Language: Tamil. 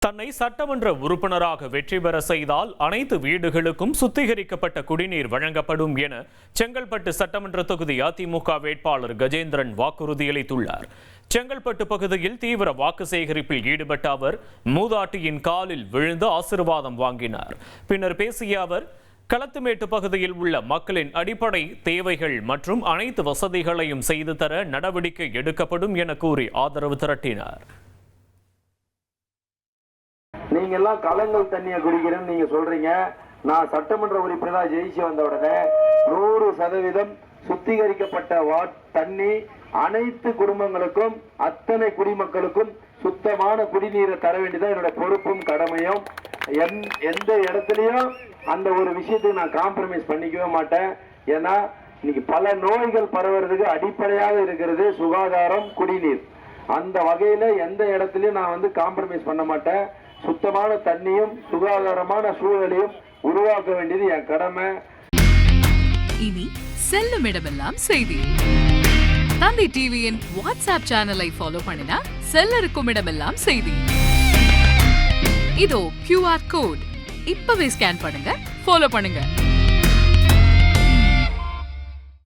தன்னை சட்டமன்ற உறுப்பினராக வெற்றி பெற செய்தால் அனைத்து வீடுகளுக்கும் சுத்திகரிக்கப்பட்ட குடிநீர் வழங்கப்படும் என செங்கல்பட்டு சட்டமன்ற தொகுதி அதிமுக வேட்பாளர் கஜேந்திரன் வாக்குறுதியளித்துள்ளார். செங்கல்பட்டு பகுதியில் தீவிர வாக்கு சேகரிப்பில் ஈடுபட்ட அவர் மூதாட்டியின் காலில் விழுந்து ஆசீர்வாதம் வாங்கினார். பின்னர் பேசிய அவர் களத்துமேட்டு பகுதியில் உள்ள மக்களின் அடிப்படை தேவைகள் மற்றும் அனைத்து வசதிகளையும் செய்து தர நடவடிக்கை எடுக்கப்படும் என கூறி ஆதரவு திரட்டினார். நீங்க எல்லாம் கலங்கள் தண்ணியை குடிக்கிறேன்னு நீங்க சொல்றீங்க. நான் சட்டமன்ற உறுப்பினரா ஜெயிச்சு வந்த உடனே 100% சுத்திகரிக்கப்பட்ட தண்ணி அனைத்து குடும்பங்களுக்கும், அத்தனை குடிமக்களுக்கும் சுத்தமான குடிநீரை தர வேண்டியதான் என்னோட பொறுப்பும் கடமையும். எந்த இடத்துலயும் அந்த ஒரு விஷயத்துக்கு நான் காம்ப்ரமைஸ் பண்ணிக்கவே மாட்டேன். ஏன்னா இன்னைக்கு பல நோய்கள் பரவுறதுக்கு அடிப்படையாக இருக்கிறது சுகாதாரம், குடிநீர். அந்த வகையில எந்த இடத்துலயும் நான் காம்ப்ரமைஸ் பண்ண மாட்டேன். சுத்தமான தண்ணியும் சுகாதாரமான சூழலையும் உருவாக்க வேண்டியது என் கடமை. இனி செல்லும் இடமெல்லாம் செய்தி. தந்தி டிவியின் வாட்ஸ்அப் சேனலை ஃபாலோ பண்ணினா செல்ல இருக்கும் இடமெல்லாம் செய்தி. இதோ QR கோட் இப்பவே ஸ்கேன் பண்ணுங்க, ஃபாலோ பண்ணுங்க.